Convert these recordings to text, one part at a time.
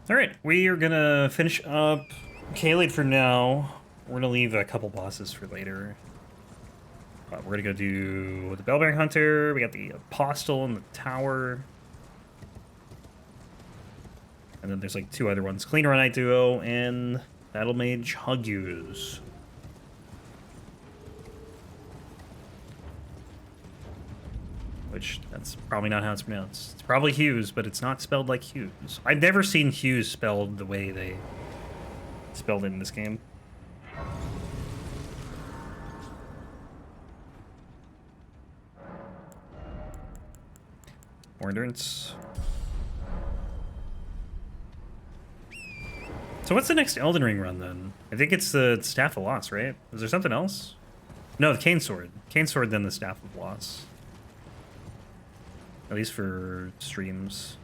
Alright, we are gonna finish up Caelid for now. We're gonna leave a couple bosses for later. We're gonna go do the Bellbearing Hunter, we got the Apostle in the tower. And then there's like two other ones. Cleanrot Knight Duo and Battlemage Hugues. Which, that's probably not how it's pronounced. It's probably Hugues, but it's not spelled like Hugues. I've never seen Hugues spelled the way they spelled it in this game. More endurance. So what's the next Elden Ring run, then? I think it's the Staff of Loss, right? Is there something else? No, the Cane Sword. Cane Sword, then the Staff of Loss. At least for streams.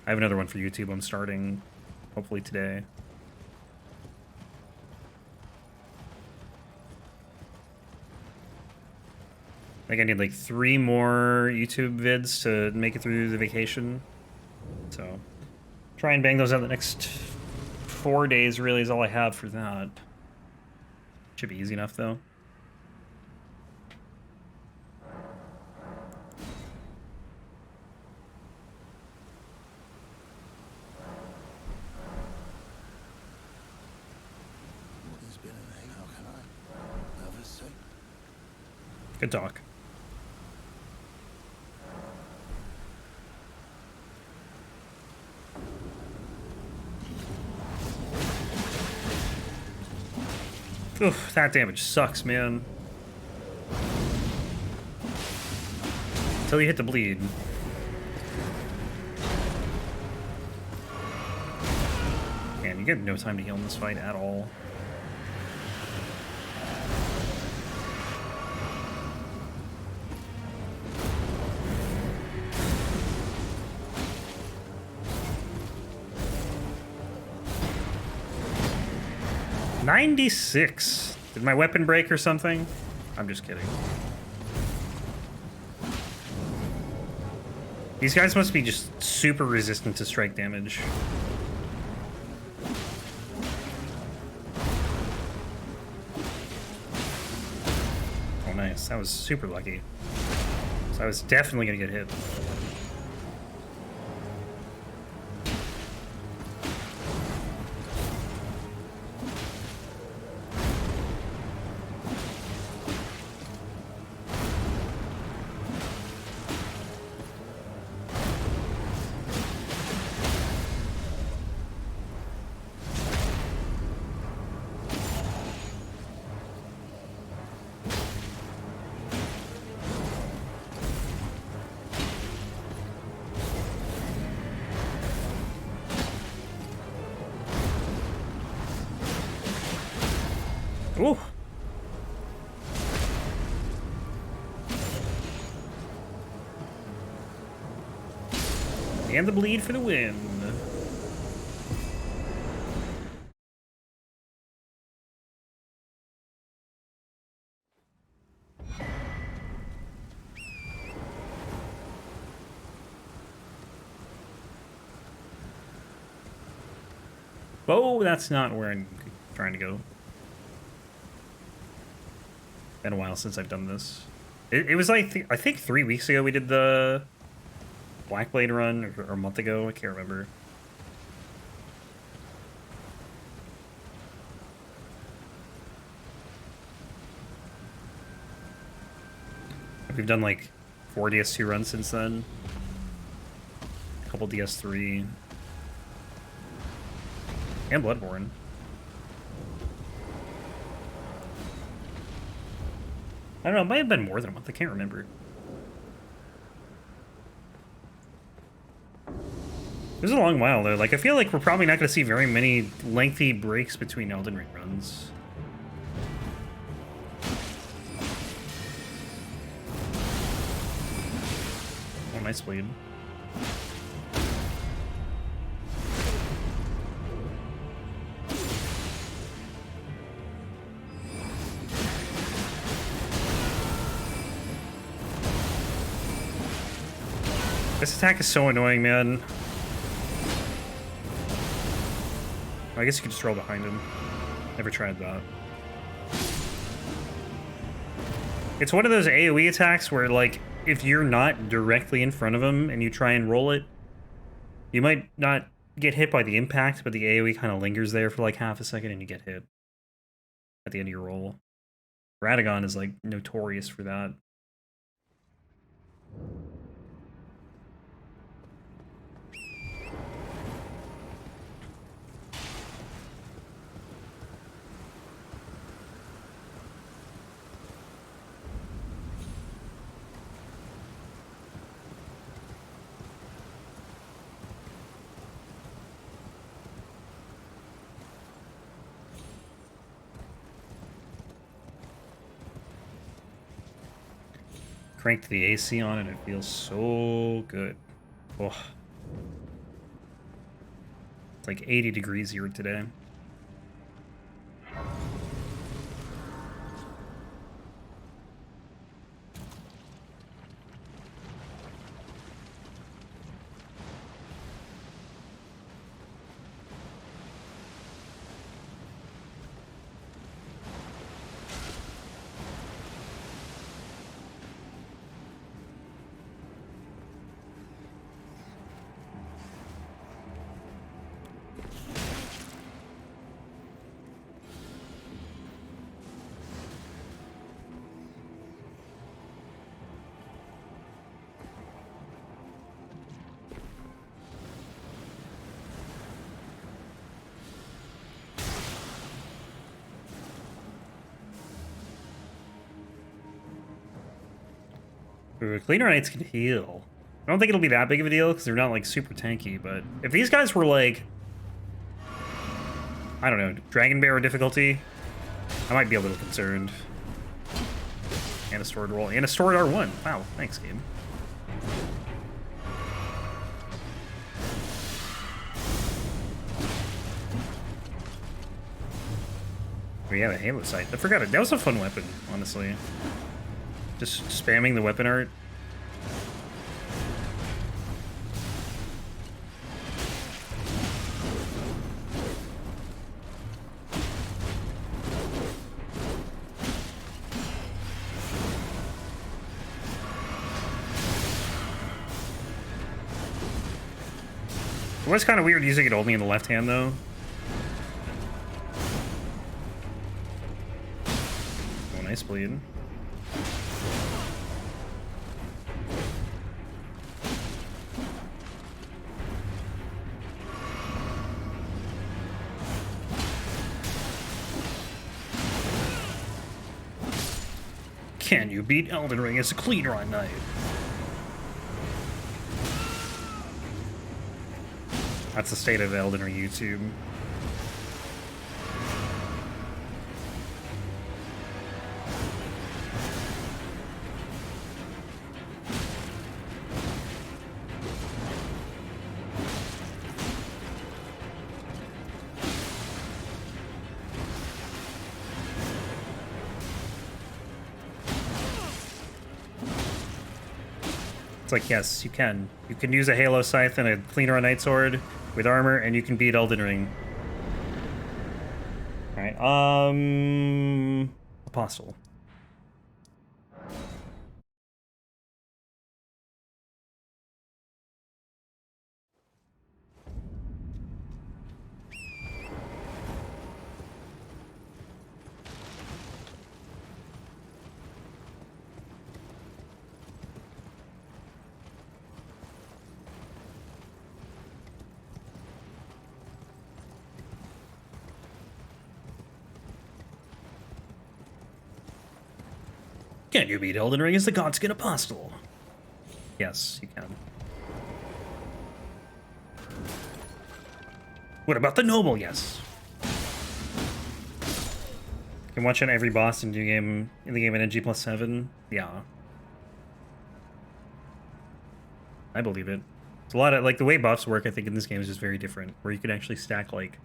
I have another one for YouTube I'm starting, hopefully today. I think I need like 3 more YouTube vids to make it through the vacation. So, try and bang those out the next 4 days really is all I have for that. Should be easy enough though. Good talk. Oof, that damage sucks, man. Until you hit the bleed. Man, you get no time to heal in this fight at all. $96. Did my weapon break or something? I'm just kidding. These guys must be just super resistant to strike damage. Oh, nice. That was super lucky. So I was definitely gonna get hit. Ooh. And the bleed for the win. Oh, that's not where I'm trying to go. Been a while since I've done this. It was like, I think 3 weeks ago we did the Blackblade run, or a month ago, I can't remember. We've done like 4 DS2 runs since then. A couple DS3. And Bloodborne. I don't know, it might have been more than a month, I can't remember. It was a long while though, like I feel like we're probably not going to see very many lengthy breaks between Elden Ring runs. Oh, nice bleed. This attack is so annoying, man. I guess you could just roll behind him. Never tried that. It's one of those AoE attacks where, like, if you're not directly in front of him and you try and roll it, you might not get hit by the impact, but the AoE kind of lingers there for like half a second and you get hit at the end of your roll. Radagon is, like, notorious for that. Cranked the AC on and it feels so good. Oh. It's like 80 degrees here today. Cleanrot can heal. I don't think it'll be that big of a deal because they're not like super tanky, but if these guys were like, I don't know, Dragonbarrow difficulty, I might be a little concerned. And a stored roll. And a stored R1. Wow, thanks, game. We have a Halo sight. I forgot it. That was a fun weapon, honestly. Just spamming the weapon art. It was kind of weird using it only in the left hand, though. Oh, nice bleed. Can you beat Elden Ring as a Cleanrot knight? That's the state of Elden Ring YouTube. It's like, yes, you can. You can use a Halo Scythe and a Cleanrot Knight Sword with armor, and you can beat Elden Ring. Alright, Apostle. Can you beat Elden Ring as the Godskin Apostle? Yes, you can. What about the Noble? Yes. You can watch on every boss in the game in NG +7. Yeah. I believe it. It's a lot of, like, the way buffs work, I think, in this game is just very different, where you can actually stack, like,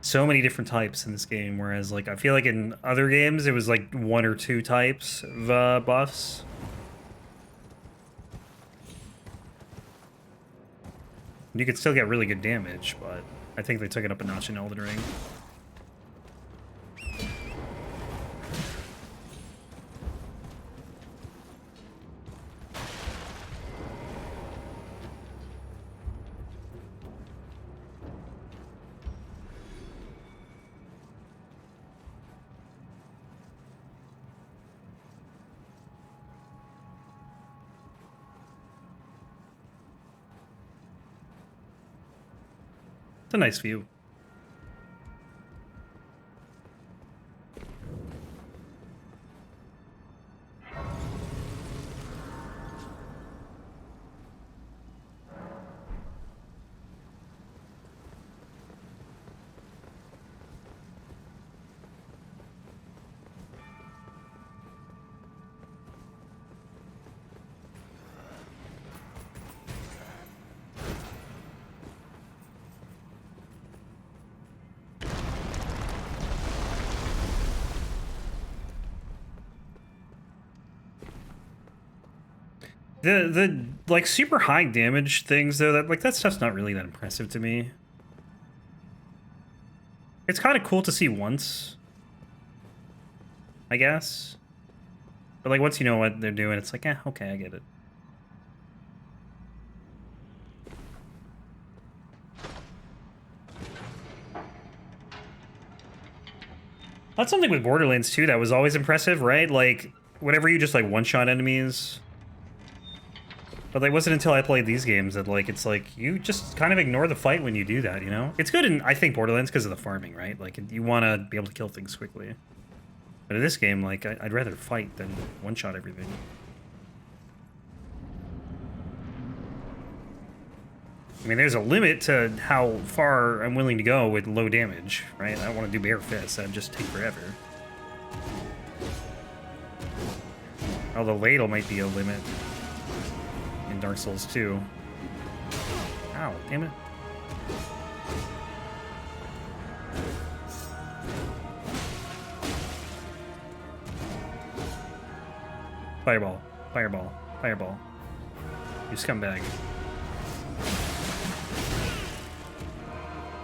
so many different types in this game, whereas, like, I feel like in other games it was like 1 or 2 types of buffs. You could still get really good damage, but I think they took it up a notch in Elden Ring. It's a nice view. The like super high damage things though, that stuff's not really that impressive to me. It's kind of cool to see once, I guess. But like once you know what they're doing, it's like, okay, I get it. That's something with Borderlands too that was always impressive, right? Like whenever you just like one-shot enemies. But like, wasn't until I played these games that like it's like you just kind of ignore the fight when you do that, you know? It's good in I think Borderlands because of the farming, right? Like you want to be able to kill things quickly. But in this game, like I'd rather fight than one-shot everything. I mean, there's a limit to how far I'm willing to go with low damage, right? I don't want to do bare fists. That'd just take forever. Although ladle might be a limit. Dark Souls 2. Ow, damn it. Fireball, fireball, fireball. You scumbag.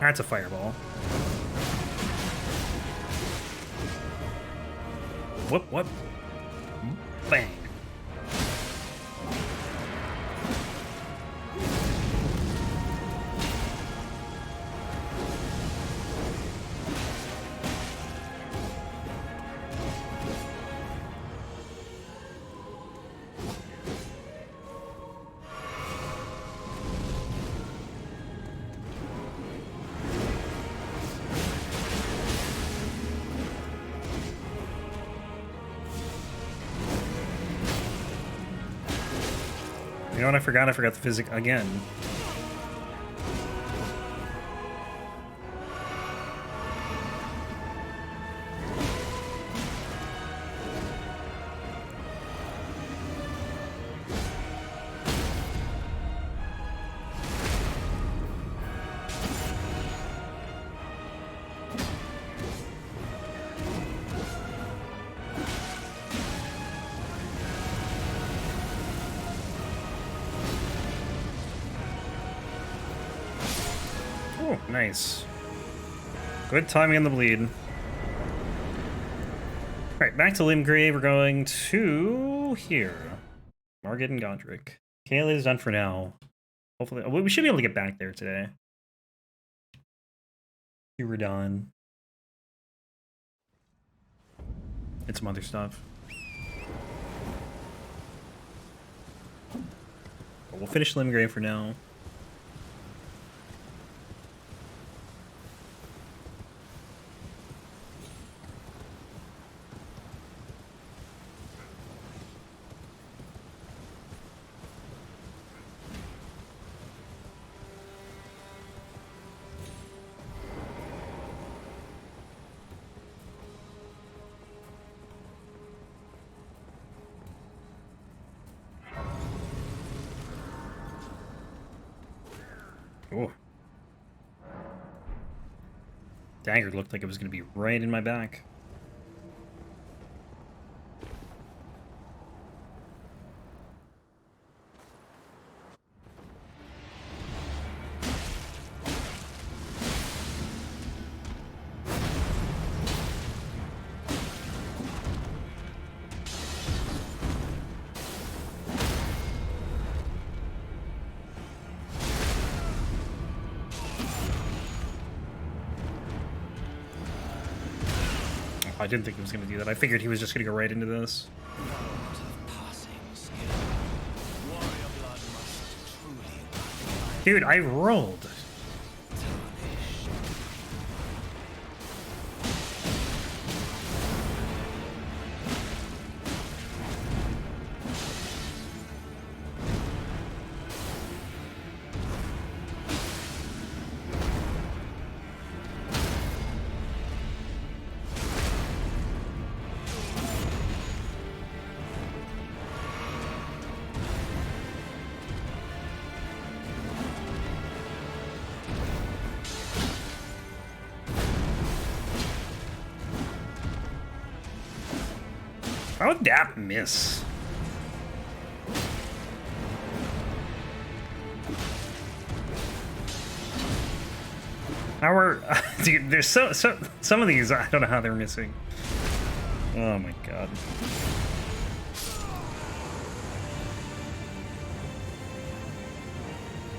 That's a fireball. Whoop, whoop. Bang. You know what I forgot? I forgot the physics again. Oh, nice. Good timing on the bleed. Alright, back to Limgrave. We're going to here. Margit and Godrick. Kayla is done for now. Hopefully, we should be able to get back there today. You were done. It's some other stuff. But we'll finish Limgrave for now. Oh. Dagger looked like it was going to be right in my back. I didn't think he was going to do that. I figured he was just going to go right into this. Dude, I rolled. How would that miss? Our dude, there's some of these I don't know how they're missing. Oh my god.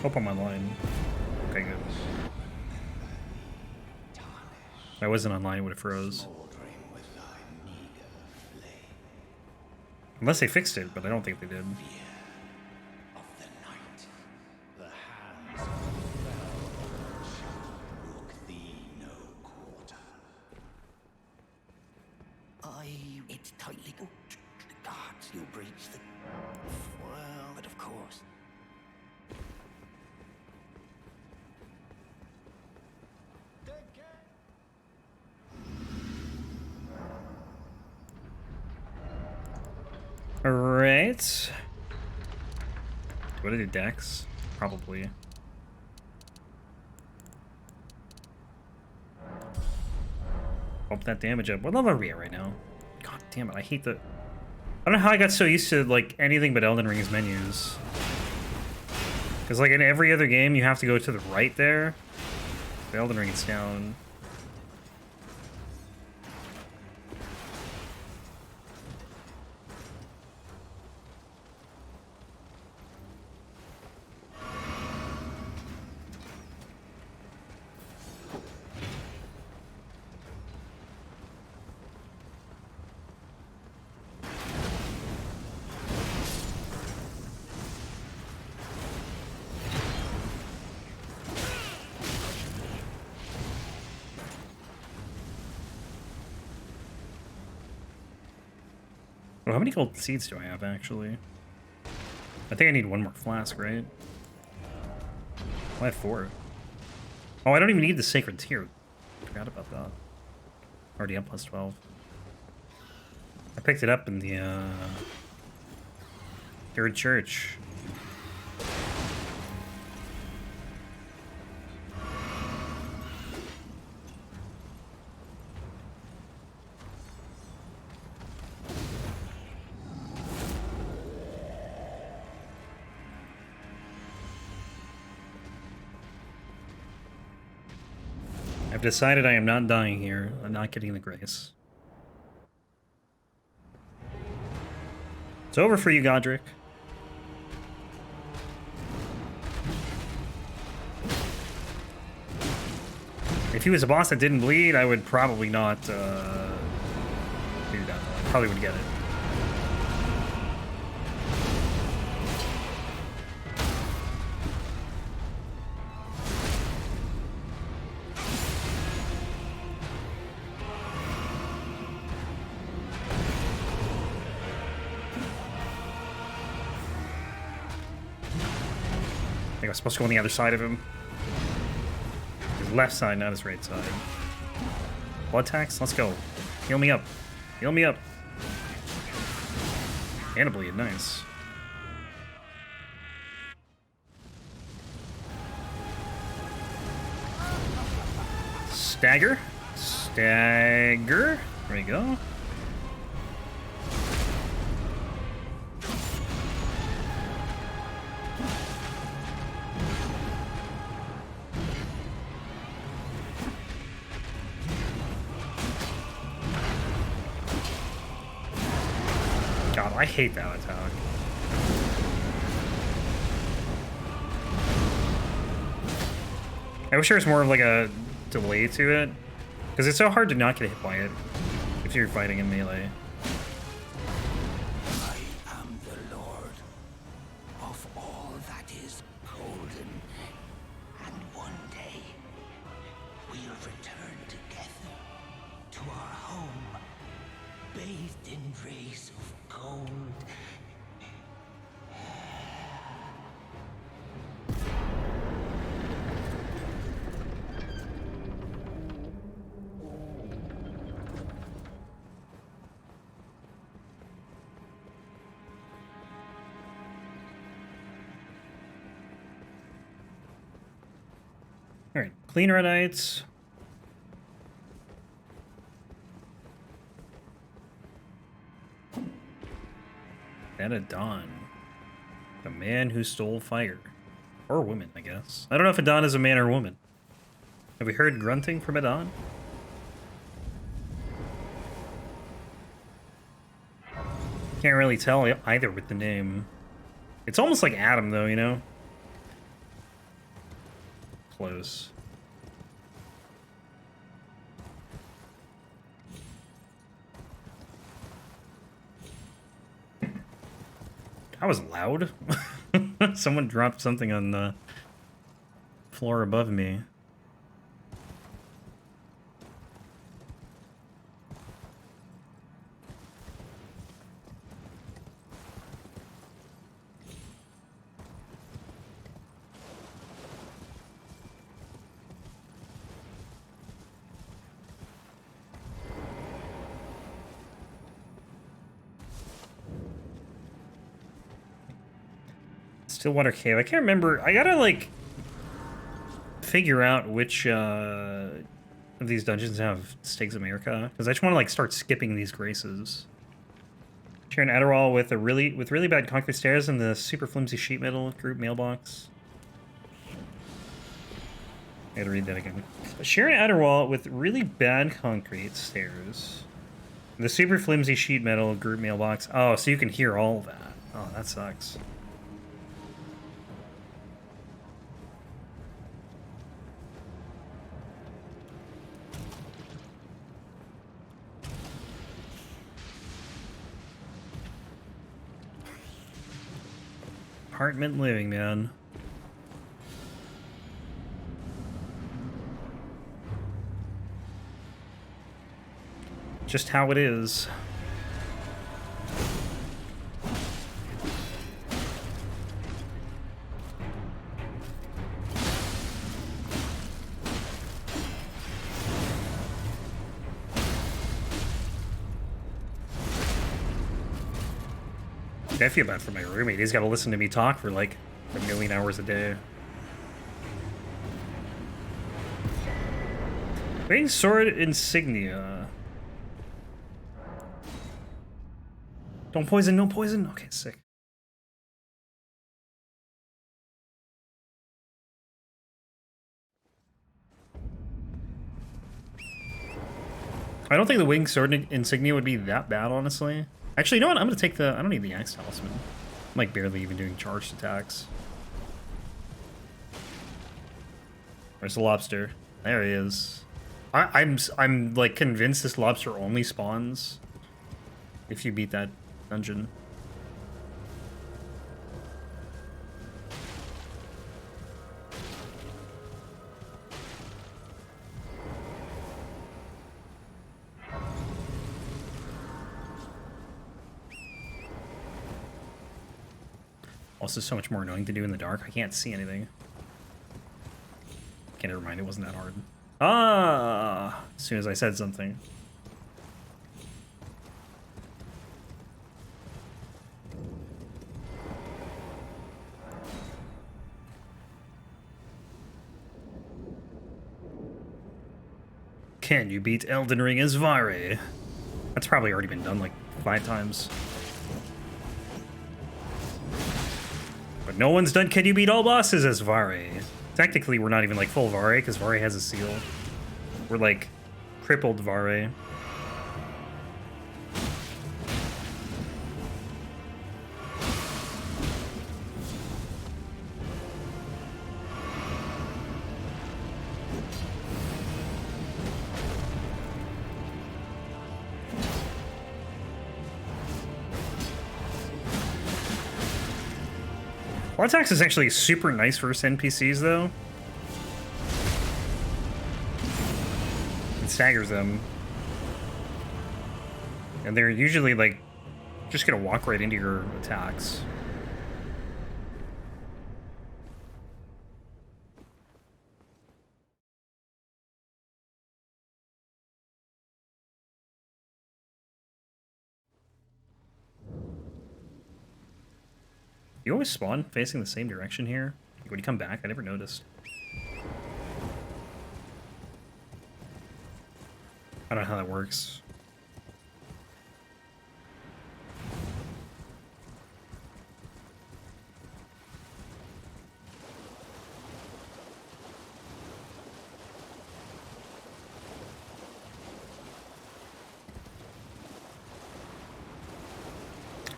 Hope I'm online. Okay, good. If I wasn't online, it would have froze. Unless they fixed it, but I don't think they did. It's tightly booked. The guards, you'll breach the... Well, but of course. Alright. What are the decks? Probably. Bump that damage up. What level are we at right now? God damn it, I hate the... I don't know how I got so used to, like, anything but Elden Ring's menus. Because, like, in every other game, you have to go to the right there. The Elden Ring is down. Well, how many gold seeds do I have, actually? I think I need one more flask, right? I have 4. Oh, I don't even need the Sacred Tear. Forgot about that. Already up plus 12. I picked it up in the, Third Church. I've decided I am not dying here. I'm not getting the grace. It's over for you, Godrick. If he was a boss that didn't bleed, I would probably not do that. I probably would get it. I think I was supposed to go on the other side of him. His left side, not his right side. Blood tax? Let's go. Heal me up. Heal me up. And a bleed. Nice. Stagger. Stagger. There we go. I hate that attack. I wish there was more of like a delay to it, because it's so hard to not get hit by it. if you're fighting in melee. I am the Lord of all that is golden, and one day we'll return together to our home, bathed in rays of gold. All right, Cleanrotites. And Adan, the man who stole fire, or woman, I guess. I don't know if Adan is a man or a woman. Have we heard grunting from Adan? Can't really tell either with the name. It's almost like Adam, though, you know? Close. That was loud. Someone dropped something on the floor above me. Stillwater Cave. I can't remember. I gotta, like, figure out which of these dungeons have Stakes of America, because I just want to, like, start skipping these graces. Share an Adderall with really bad concrete stairs and the super flimsy sheet metal group mailbox. I gotta read that again. Share an Adderall with really bad concrete stairs. The super flimsy sheet metal group mailbox. Oh, so you can hear all that. Oh, that sucks. Apartment living, man. Just how it is. I feel bad for my roommate. He's got to listen to me talk for like a million hours a day. Waiting sword insignia. Don't poison, no poison. Okay, sick. I don't think the winged sword insignia would be that bad, honestly. Actually, you know what? I'm gonna take the... I don't need the Axe Talisman. I'm like barely even doing charged attacks. Where's the lobster? There he is. I'm like convinced this lobster only spawns if you beat that dungeon. Also, so much more annoying to do in the dark. I can't see anything. Okay, never mind. It wasn't that hard. Ah! As soon as I said something. Can you beat Elden Ring as Varre? That's probably already been done like 5 times. But no one's done Can you beat all bosses as Varre. Technically, we're not even like full Varre, because Varre has a seal. We're like crippled Varre. Wartax is actually super nice versus NPCs, though. It staggers them. And they're usually, like, just gonna walk right into your attacks. You always spawn facing the same direction here? Like when you come back, I never noticed. I don't know how that works.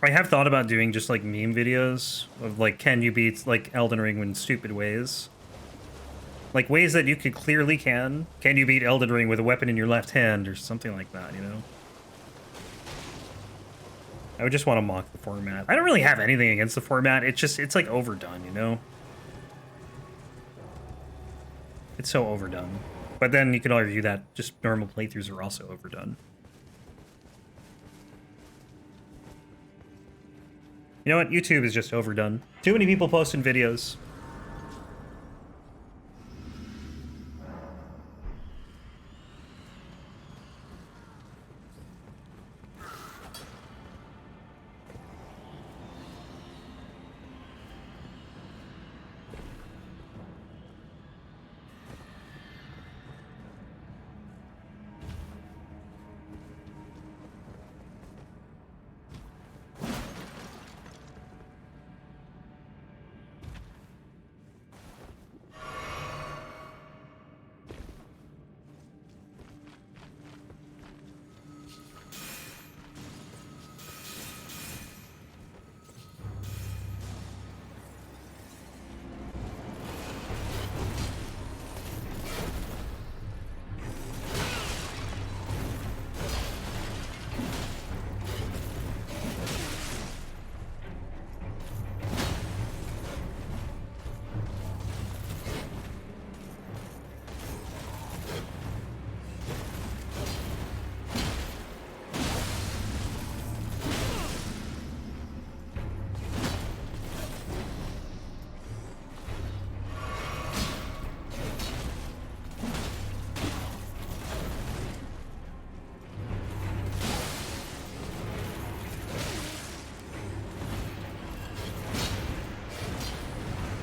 I have thought about doing just like meme videos of like, can you beat like Elden Ring in stupid ways? Like ways that you could clearly can. Can you beat Elden Ring with a weapon in your left hand or something like that, you know? I would just want to mock the format. I don't really have anything against the format. It's like overdone, you know? It's so overdone. But then you could argue that just normal playthroughs are also overdone. You know what? YouTube is just overdone. Too many people posting videos.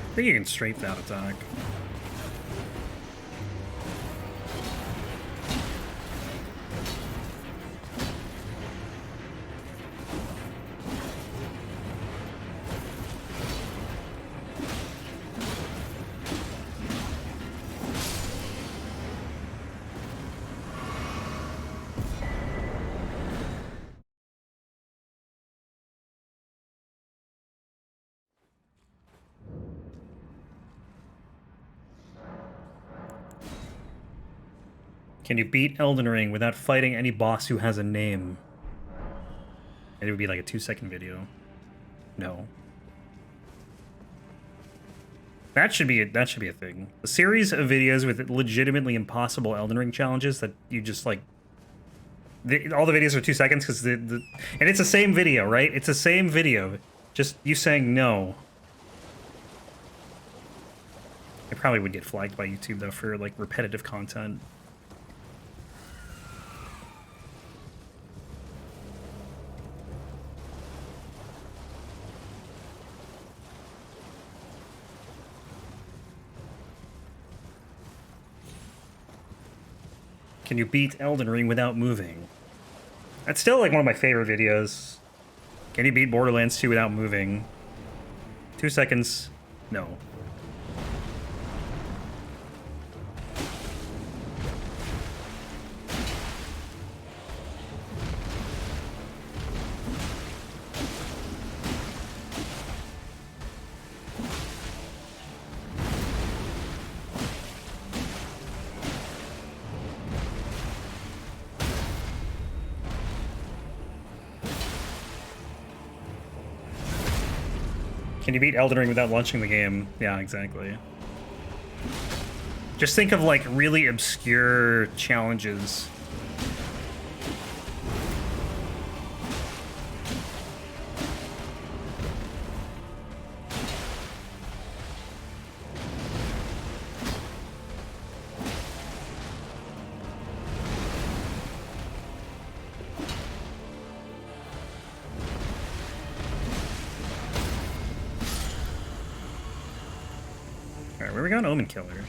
I think you can strafe that attack. Can you beat Elden Ring without fighting any boss who has a name? And it would be like a 2-second video. No. That should be a thing. A series of videos with legitimately impossible Elden Ring challenges that you just like. All the videos are 2 seconds because and it's the same video, right? It's the same video, just you saying no. I probably would get flagged by YouTube though for like repetitive content. Can you beat Elden Ring without moving? That's still like one of my favorite videos. Can you beat Borderlands 2 without moving? 2 seconds, no. Can you beat Elden Ring without launching the game? Yeah, exactly. Just think of like really obscure challenges. Alright, where are we going? Omenkiller.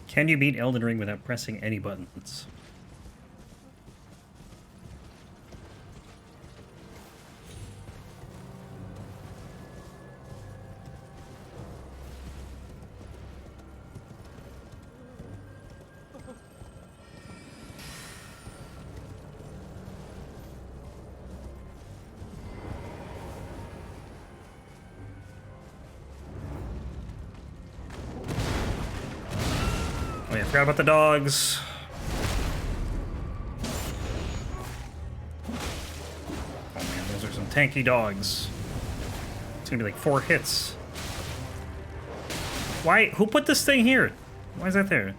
Can you beat Elden Ring without pressing any buttons? Oh yeah, forgot about the dogs. Oh man, those are some tanky dogs. It's gonna be like 4 hits. Why? Who put this thing here? Why is that there?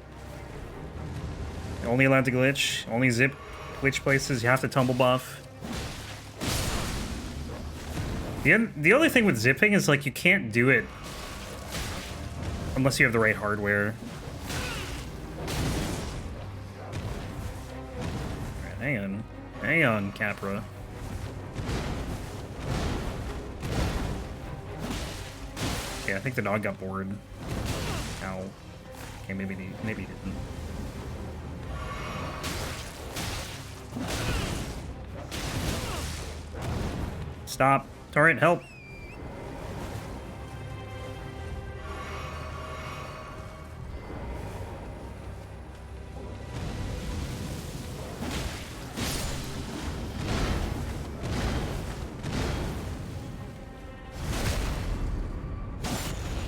Only allowed to glitch. Only zip glitch places. You have to tumble buff. The other thing with zipping is like you can't do it unless you have the right hardware. Hang on, Capra. Okay, I think the dog got bored. Ow. Okay, maybe he didn't. Stop. Alright, help.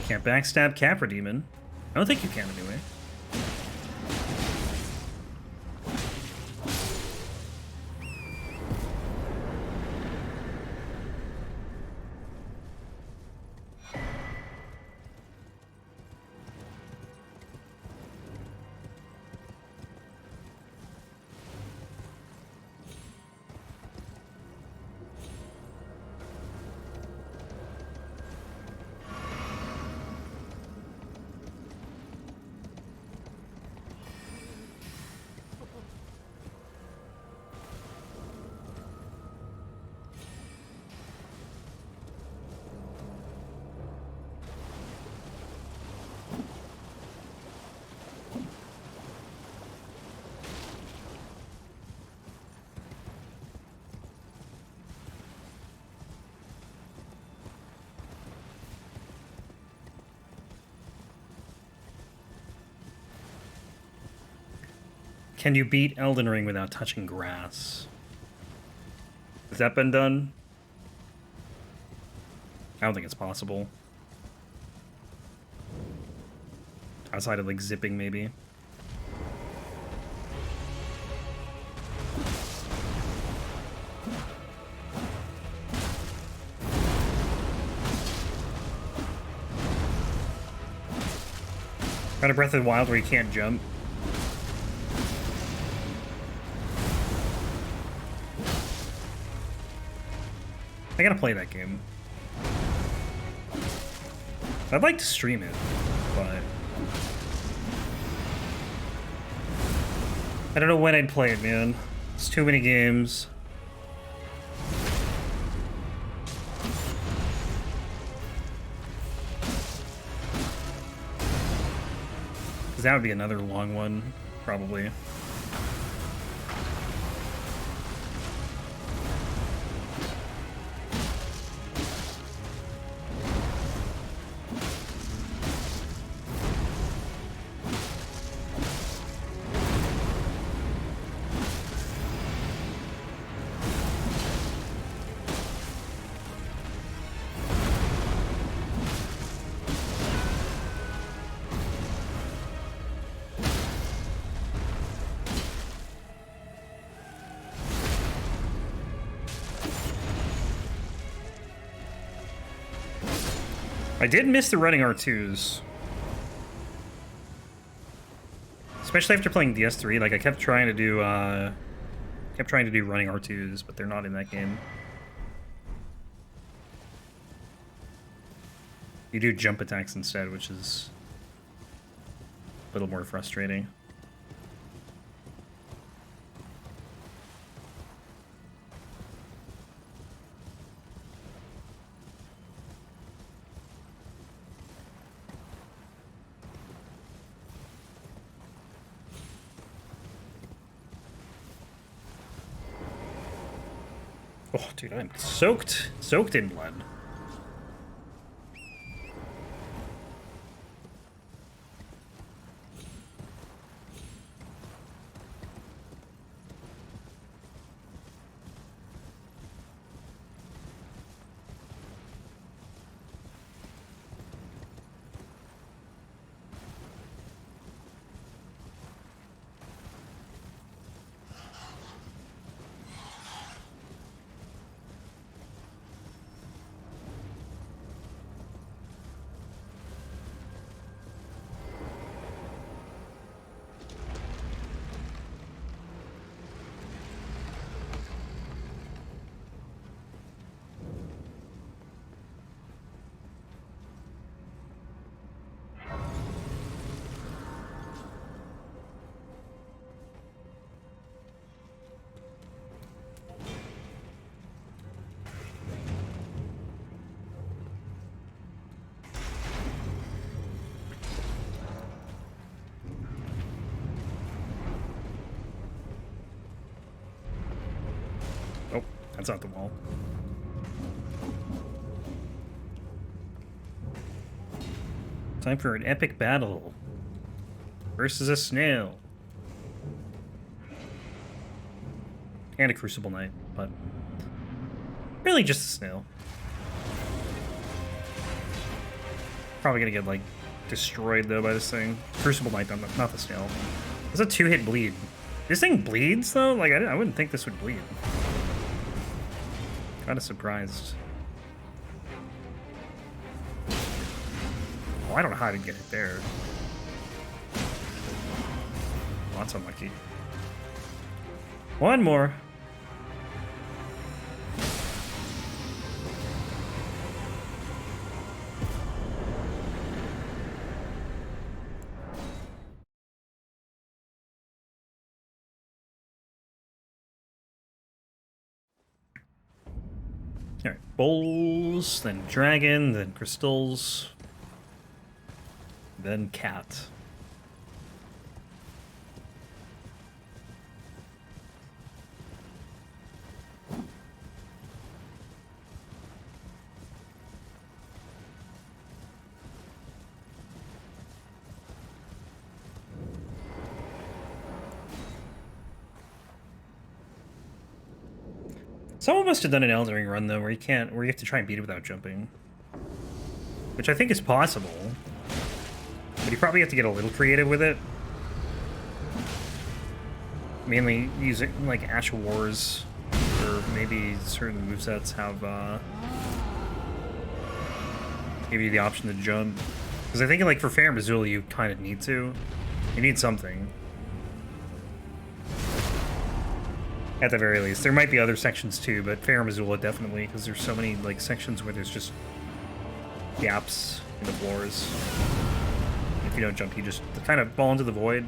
Can't backstab Capra Demon. I don't think you can anyway. Can you beat Elden Ring without touching grass? Has that been done? I don't think it's possible. Outside of like zipping, maybe. Kind of Breath of the Wild where you can't jump. I I gotta play that game. I'd like to stream it, but I don't know when I'd play it, man. It's too many games. Because that would be another long one, probably. I did miss the running R2s. Especially after playing DS3, like I kept trying to do running R2s, but they're not in that game. You do jump attacks instead, which is a little more frustrating. Oh, dude, I'm soaked in blood. Oh, that's not the wall. Time for an epic battle versus a snail. And a Crucible Knight, but really just a snail. Probably gonna get, like, destroyed, though, by this thing. Crucible Knight, not the snail. It's a 2-hit bleed. This thing bleeds, though? Like, I wouldn't think this would bleed. Kinda surprised. Oh, I don't know how to get it there. Oh, that's unlucky. One more. Alright, Bols, then Dragon, then Crystals, then Cat. Someone must have done an Elden Ring run, though, where you have to try and beat it without jumping. Which I think is possible. But you probably have to get a little creative with it. Mainly using, like, Ash Wars, or maybe certain movesets have, give you the option to jump. Because I think, like, for Fair Missoula, you kind of need to. You need something. At the very least. There might be other sections too, but Farum Azula definitely, because there's so many like sections where there's just gaps in the floors. If you don't jump, you just kind of fall into the void.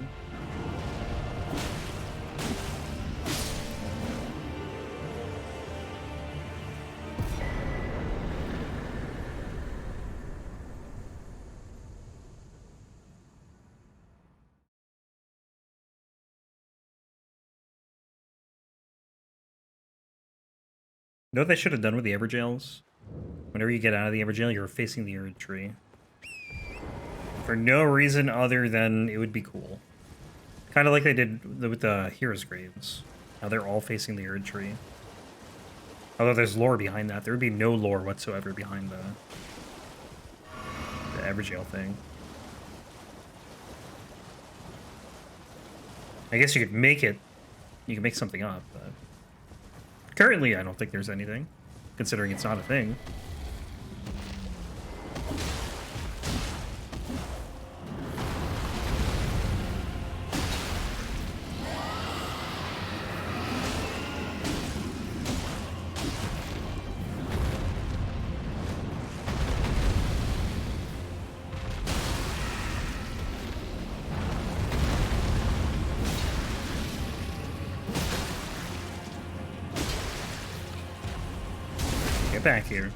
You know what they should have done with the Evergaols? Whenever you get out of the Evergaol, you're facing the Erdtree. For no reason other than it would be cool. Kind of like they did with the Heroes' Graves. Now they're all facing the Erdtree. Although there's lore behind that. There would be no lore whatsoever behind the Evergaol thing. I guess you could make it. You could make something up, but... Currently, I don't think there's anything, considering it's not a thing. Back here.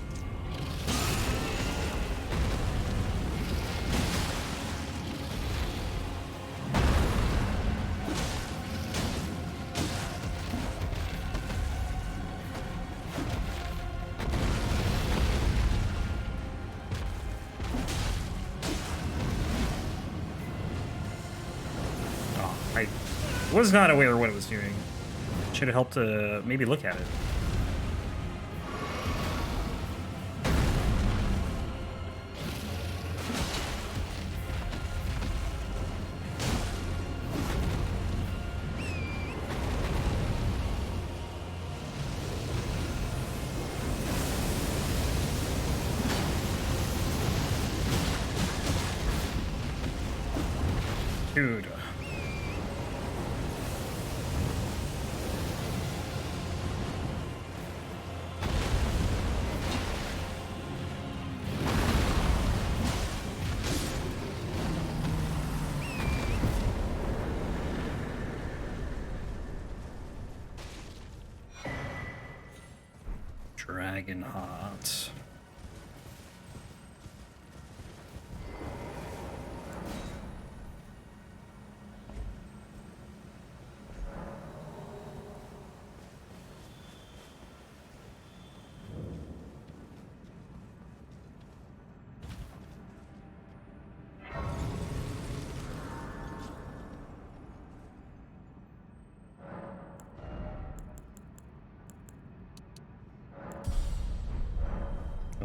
Oh, I was not aware of what it was doing. Should have helped to maybe look at it. Dude. Dragonheart.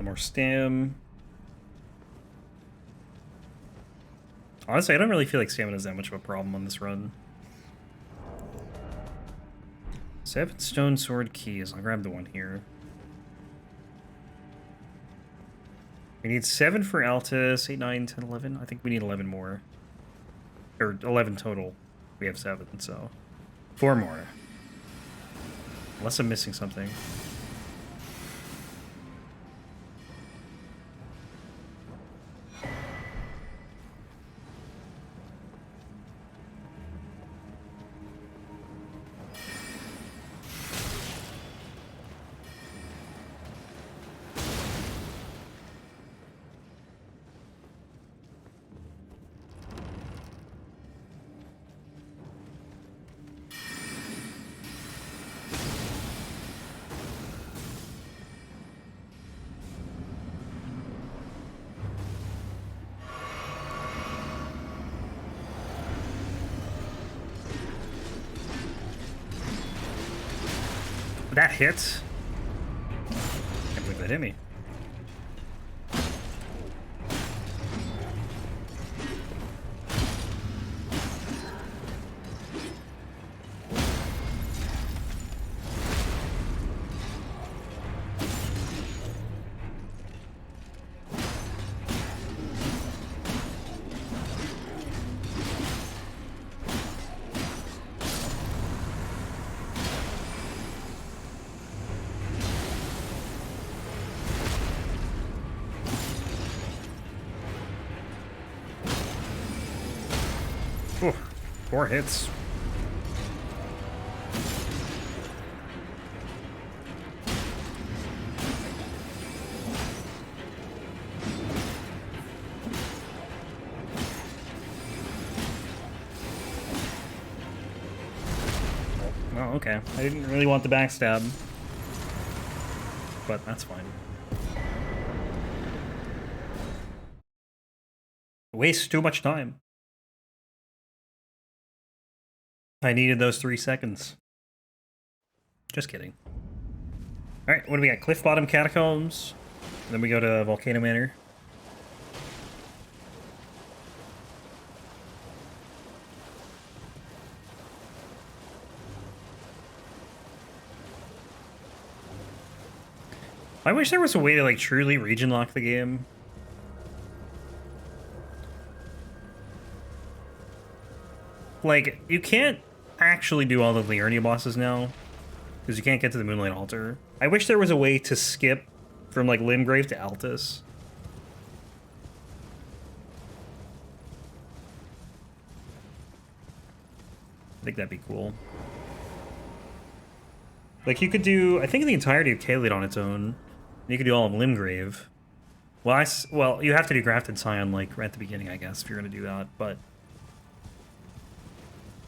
More stam. Honestly, I don't really feel like stamina is that much of a problem on this run. 7 stone sword keys. I'll grab the one here. We need 7 for Altus, 8, 9, 10, 11. I think we need 11 more. Or 11 total. We have 7, so 4 more. Unless I'm missing something. That hit. Can't believe that hit me. Ooh, 4 hits. Oh, okay. I didn't really want the backstab, but that's fine. Waste too much time. I needed those 3 seconds. Just kidding. Alright, what do we got? Cliff Bottom Catacombs. Then we go to Volcano Manor. I wish there was a way to, like, truly region lock the game. Like, you can't actually do all the Liurnia bosses now, because you can't get to the Moonlight Altar. I wish there was a way to skip from, like, Limgrave to Altus. I think that'd be cool. Like, you could do, I think, the entirety of Caelid on its own. You could do all of Limgrave. Well, well, you have to do Grafted Scion, like, right at the beginning, I guess, if you're going to do that, but...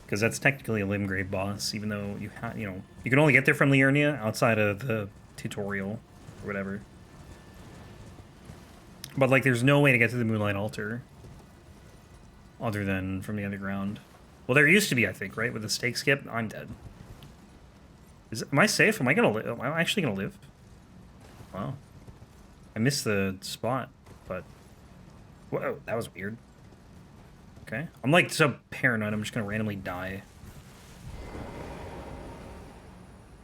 Because that's technically a Limgrave boss, even though you know, you can only get there from Liurnia outside of the tutorial, or whatever. But, like, there's no way to get to the Moonlight Altar other than from the underground. Well, there used to be, I think, right? With the stake skip? I'm dead. Am I safe? Am I gonna live? Am I actually gonna live? Wow. I missed the spot, but... Whoa, that was weird. Okay. I'm like so paranoid, I'm just gonna randomly die.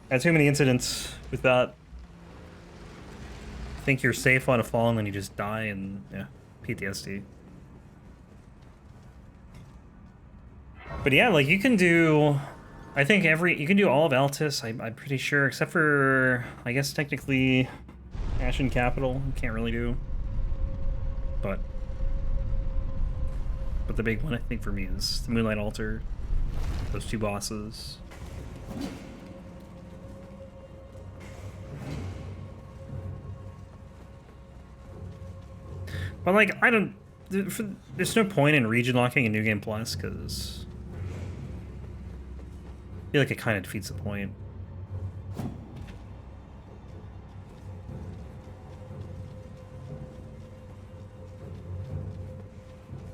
I had too many incidents with that. Think you're safe on a fall and then you just die and, yeah, PTSD. But yeah, like, you can do... I think you can do all of Altus, I'm pretty sure, except for, I guess, technically, Ashen Capital, you can't really do. But the big one, I think, for me is the Moonlight Altar, those 2 bosses. But, like, I don't... There's no point in region locking in New Game Plus, because... I feel like it kind of defeats the point.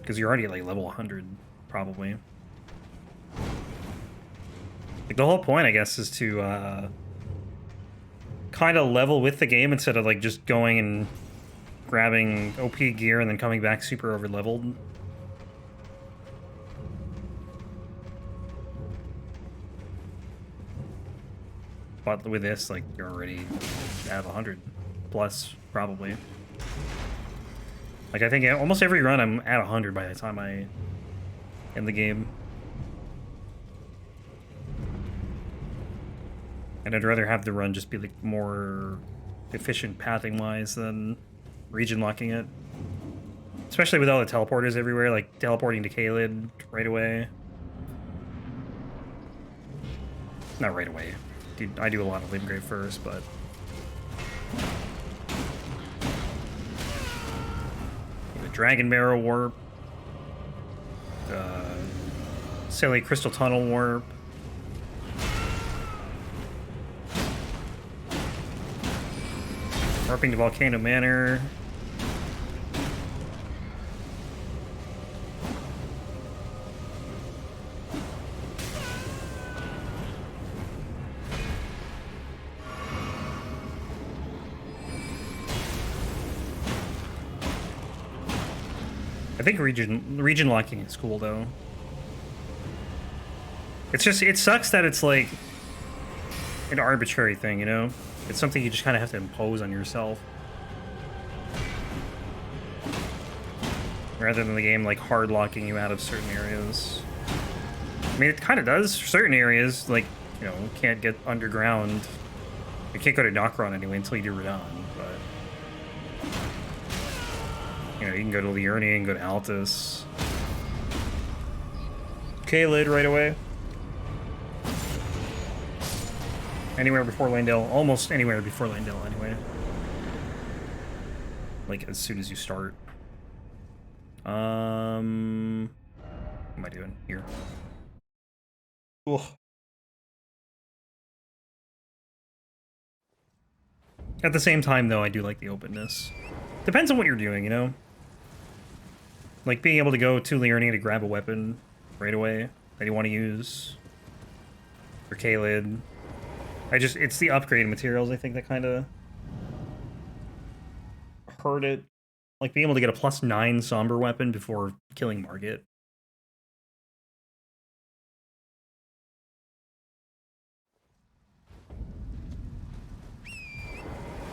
Because you're already at, like, level 100, probably. Like, the whole point, I guess, is to kind of level with the game instead of, like, just going and grabbing OP gear and then coming back super over-leveled. But with this, like, you're already at 100 plus, probably. Like, I think almost every run I'm at 100 by the time I end the game. And I'd rather have the run just be, like, more efficient pathing-wise than region locking it. Especially with all the teleporters everywhere, like teleporting to Caelid right away. Not right away. Dude, I do a lot of Limgrave first, but... The Dragonbarrow Warp. Sellia Crystal Tunnel Warp. Warping to Volcano Manor. I think region locking is cool though. It's just, it sucks that it's like an arbitrary thing, you know? It's something you just kind of have to impose on yourself. Rather than the game like hard locking you out of certain areas. I mean, it kind of does for certain areas, like, you know, you can't get underground. You can't go to Nokron anyway until you do Radon, but... You know, you can go to Liurnia and go to Altus. K-Lid right away. Anywhere before Landale. Almost anywhere before Landale, anyway. Like, as soon as you start. What am I doing here? Ugh. At the same time, though, I do like the openness. Depends on what you're doing, you know? Like, being able to go to Liurnia to grab a weapon right away that you want to use. Or K-Lid. It's the upgrade materials, I think, that kind of hurt it. Like, being able to get a +9 somber weapon before killing Margit.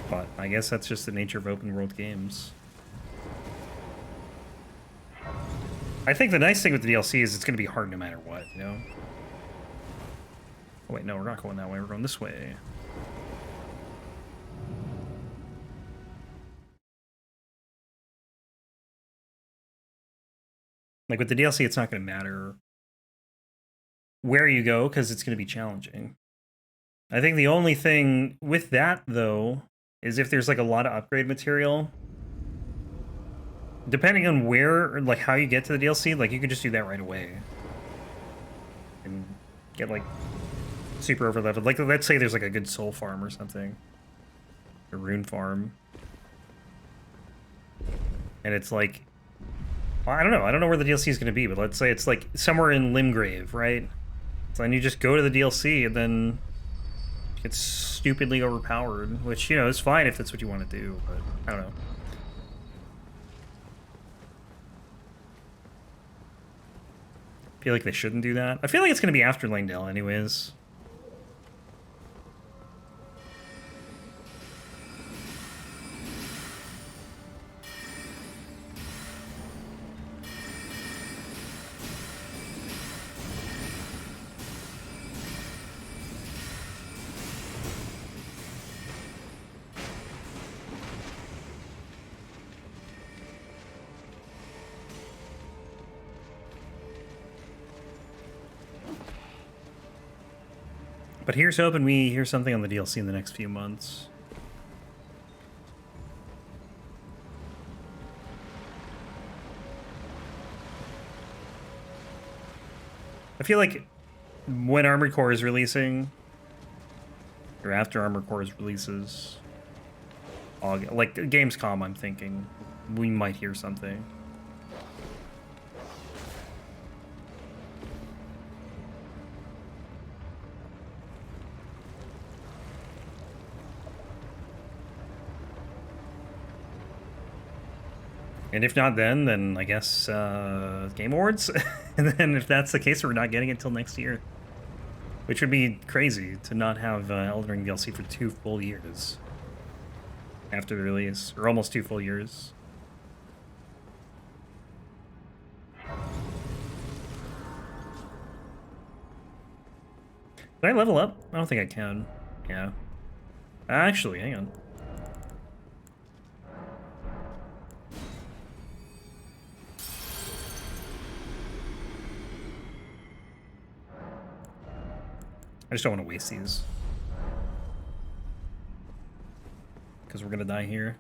But I guess that's just the nature of open world games. I think the nice thing with the DLC is it's going to be hard no matter what, you know? Oh wait, no, we're not going that way, we're going this way. Like, with the DLC, it's not going to matter where you go, because it's going to be challenging. I think the only thing with that, though, is if there's, like, a lot of upgrade material, depending on where, like, how you get to the DLC, like, you can just do that right away. And get, like, super overleveled. Like, let's say there's, like, a good soul farm or something. A rune farm. And it's, like... Well, I don't know. I don't know where the DLC is going to be, but let's say it's, like, somewhere in Limgrave, right? So then you just go to the DLC, and then... It's stupidly overpowered, which, you know, is fine if that's what you want to do, but I don't know. I feel like they shouldn't do that. I feel like it's going to be after Langdale anyways. But here's hoping we hear something on the DLC in the next few months. I feel like when Armored Core is releasing, or after Armored Core releases, like Gamescom, I'm thinking, we might hear something. And if not then I guess Game Awards. And then if that's the case, we're not getting it until next year. Which would be crazy to not have Elden Ring DLC for 2 full years after the release, or almost 2 full years. Did I level up? I don't think I can. Yeah. Actually, hang on. I just don't want to waste these. Because we're going to die here.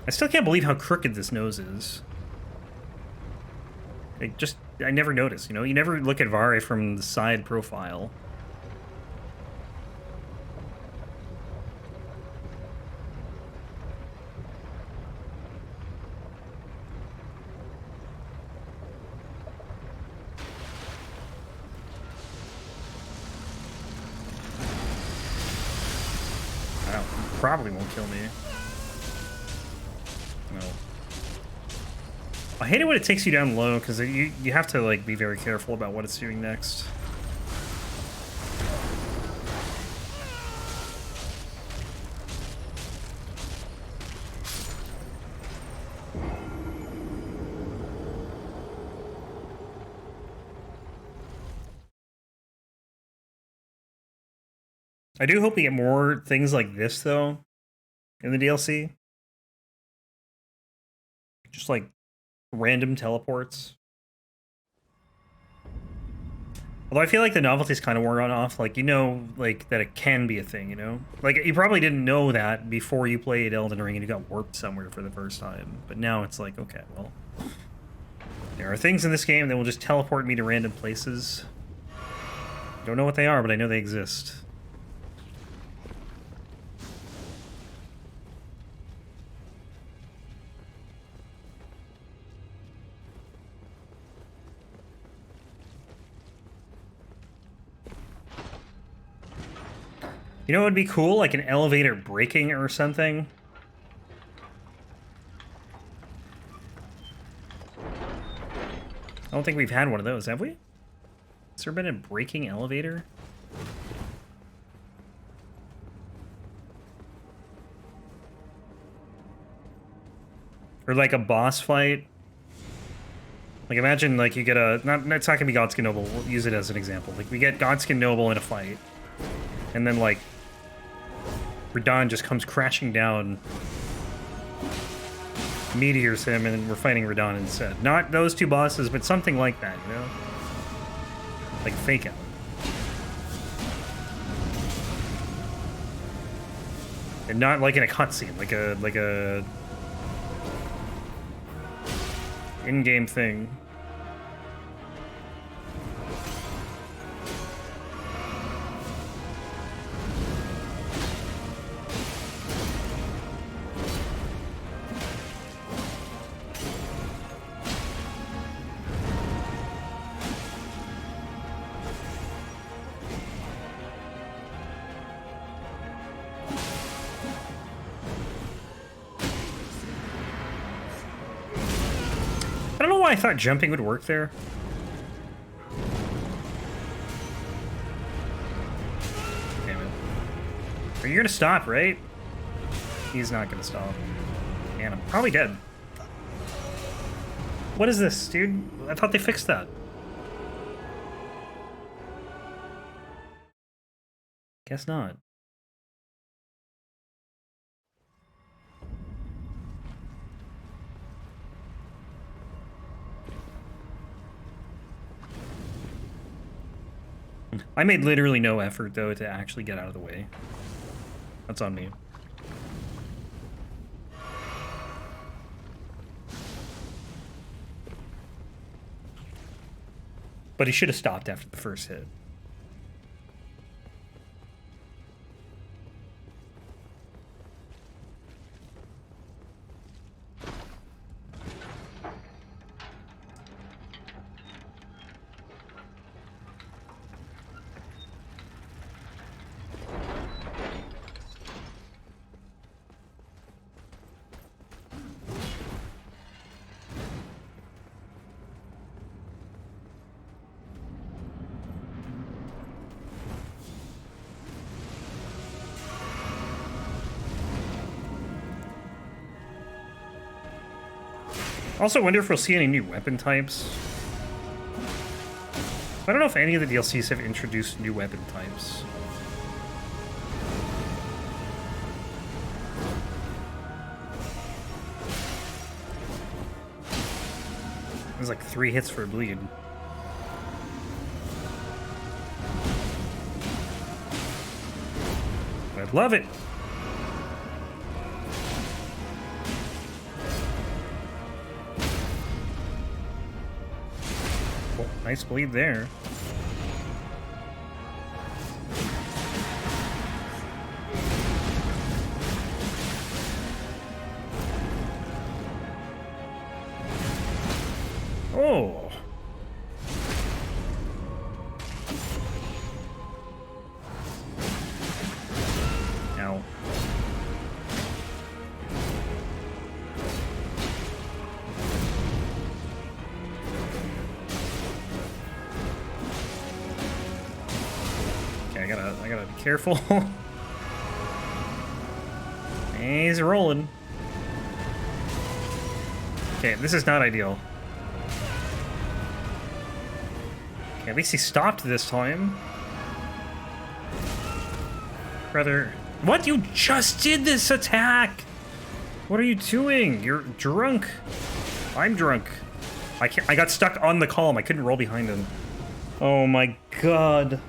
I still can't believe how crooked this nose is. I never noticed, you know? You never look at Varre from the side profile. Wow, probably won't kill me. No. I hate it when it takes you down low, because you have to, like, be very careful about what it's doing next. I do hope we get more things like this, though, in the DLC. Just, like, random teleports. Although I feel like the novelty's kind of worn off. Like, you know, like, that it can be a thing, you know? Like, you probably didn't know that before you played Elden Ring and you got warped somewhere for the first time. But now it's like, okay, well... There are things in this game that will just teleport me to random places. Don't know what they are, but I know they exist. You know what would be cool? Like an elevator breaking or something? I don't think we've had one of those, have we? Has there been a breaking elevator? Or like a boss fight? Like imagine like you get a... it's not gonna be Godskin Noble, we'll use it as an example. Like we get Godskin Noble in a fight. And then like... Adan just comes crashing down, meteors him, and we're fighting Adan instead. Not those two bosses, but something like that, you know? Like Fake Out. And not like in a cutscene, like a in-game thing. I thought jumping would work there. Damn it. Are you gonna stop, right? He's not gonna stop. And I'm probably dead. What is this, dude? I thought they fixed that. Guess not. I made literally no effort, though, to actually get out of the way. That's on me. But he should have stopped after the first hit. Also wonder if we'll see any new weapon types. I don't know if any of the DLCs have introduced new weapon types. There's like 3 hits for a bleed. I love it! Nice bleed there. Oh. Ow. I gotta be careful. He's rolling. Okay, this is not ideal. Okay, at least he stopped this time. Brother. What? You just did this attack! What are you doing? You're drunk. I'm drunk. I got stuck on the column. I couldn't roll behind him. Oh my god.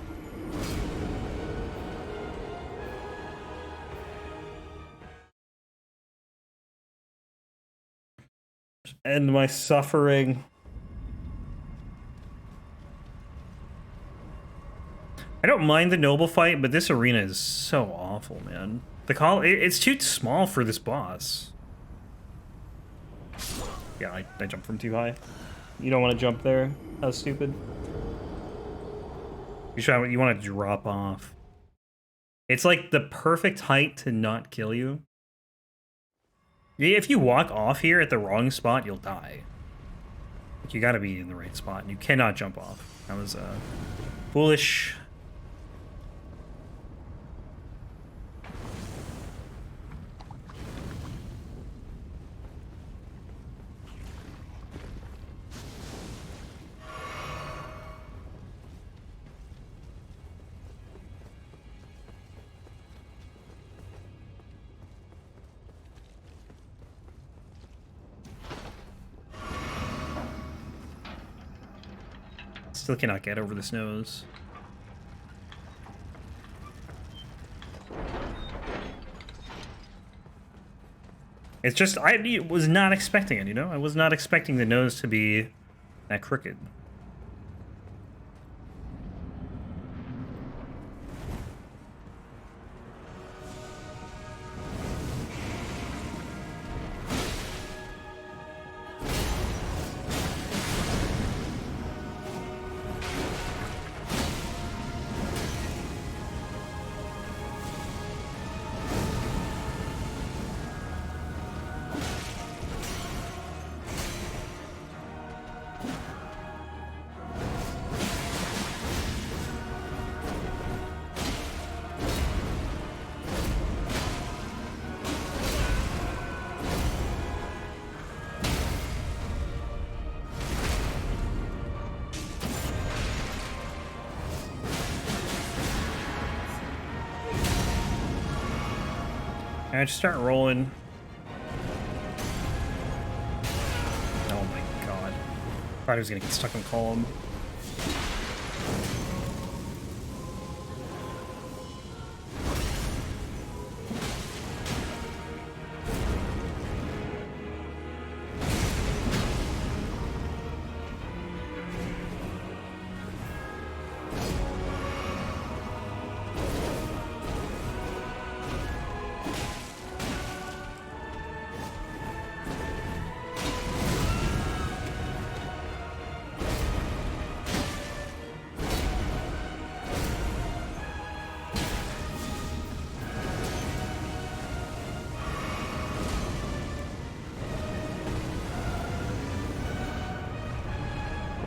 End my suffering. I don't mind the noble fight, but this arena is so awful, man. It's too small for this boss. Yeah, I jumped from too high. You don't want to jump there. That was stupid. You want to drop off. It's like the perfect height to not kill you. Yeah, if you walk off here at the wrong spot, you'll die. Like, you gotta be in the right spot. You cannot jump off. That was foolish. Still cannot get over the snows. It's just, I was not expecting it, you know? I was not expecting the nose to be that crooked. I just start rolling. Oh my god. Thought I was gonna get stuck on column.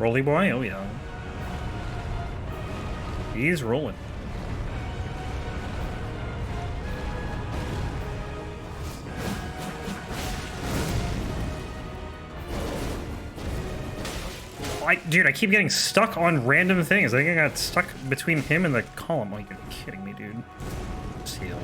Rolly boy? Oh yeah. He's rolling. Dude, I keep getting stuck on random things. I think I got stuck between him and the column. Like, you're kidding me, dude. Seal.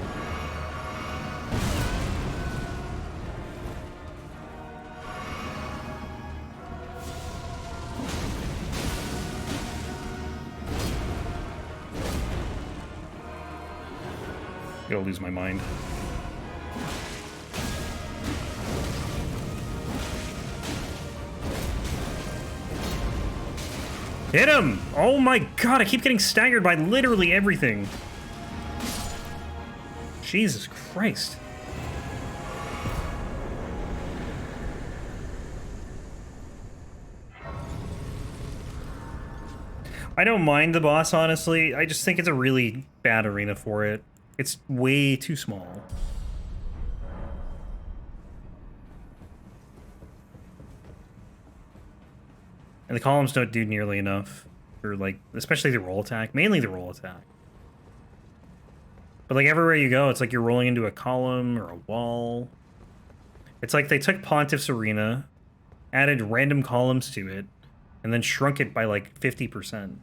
Gonna lose my mind. Hit him! Oh my god, I keep getting staggered by literally everything. Jesus Christ. I don't mind the boss, honestly. I just think it's a really bad arena for it. It's way too small. And the columns don't do nearly enough. Or like, especially the roll attack. Mainly the roll attack. But like everywhere you go, it's like you're rolling into a column or a wall. It's like they took Pontiff's Arena, added random columns to it, and then shrunk it by like 50%.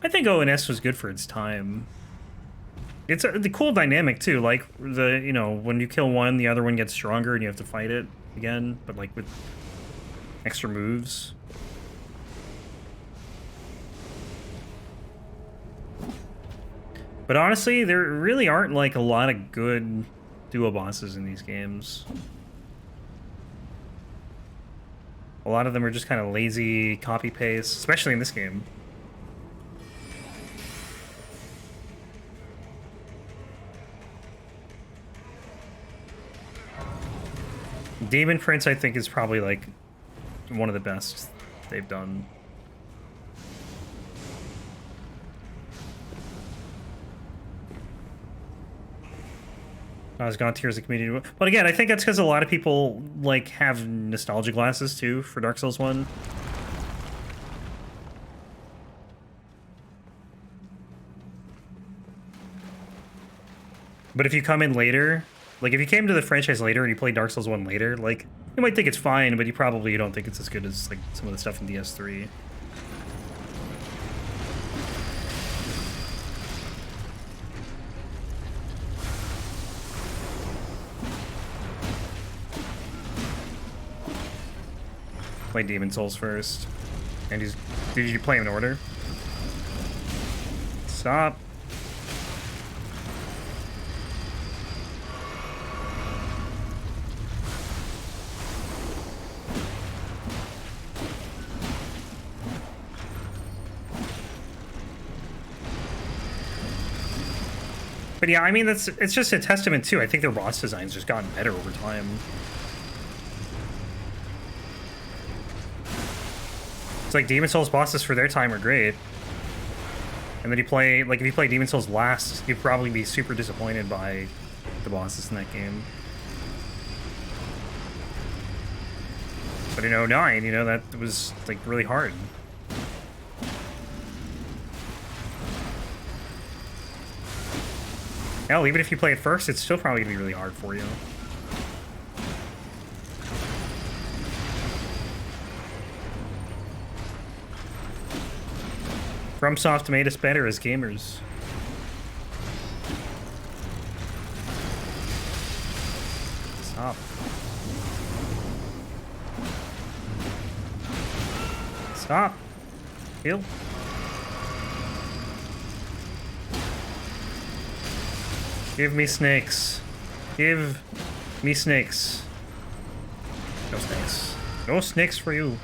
I think ONS was good for its time. It's the cool dynamic too, like the, you know, when you kill one, the other one gets stronger and you have to fight it again, but like with extra moves. But honestly, there really aren't like a lot of good duo bosses in these games. A lot of them are just kind of lazy copy paste, especially in this game. Demon Prince, I think, is probably like one of the best they've done. I was gone tears of community, but again, I think that's because a lot of people like have nostalgia glasses too for Dark Souls 1. But if you come in later, like if you came to the franchise later and you played Dark Souls 1 later, like you might think it's fine, but you probably don't think it's as good as like some of the stuff in DS3. Play Demon Souls first. And did you play them in order? Stop. But yeah, I mean, it's just a testament too. I think their boss design's just gotten better over time. It's like Demon Souls bosses for their time are great. And then you play, like if you play Demon Souls last, you'd probably be super disappointed by the bosses in that game. But you know, 9, you know, that was like really hard. Hell, even if you play it first, it's still probably gonna be really hard for you. FromSoft made us better as gamers. Stop. Stop. Heal. Give me snakes. Give me snakes. No snakes. No snakes for you.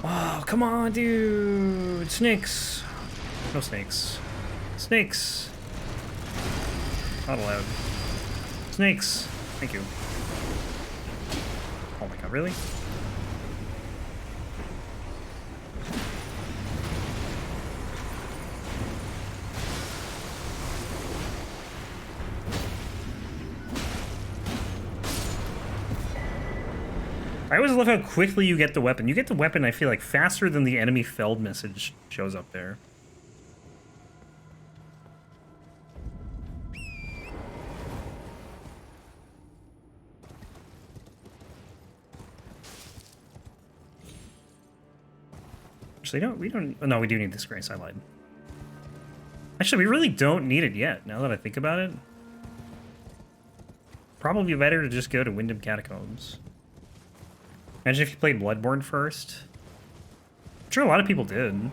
Oh, come on, dude. Snakes. No snakes. Snakes. Not allowed. Snakes. Thank you. Oh my god, really? I always love how quickly you get the weapon. You get the weapon, I feel like, faster than the enemy felled message shows up there. Actually, we don't, no, we do need this grace, I lied. Actually, we really don't need it yet, now that I think about it. Probably better to just go to Windham Catacombs. Imagine if you played Bloodborne first. I'm sure a lot of people did.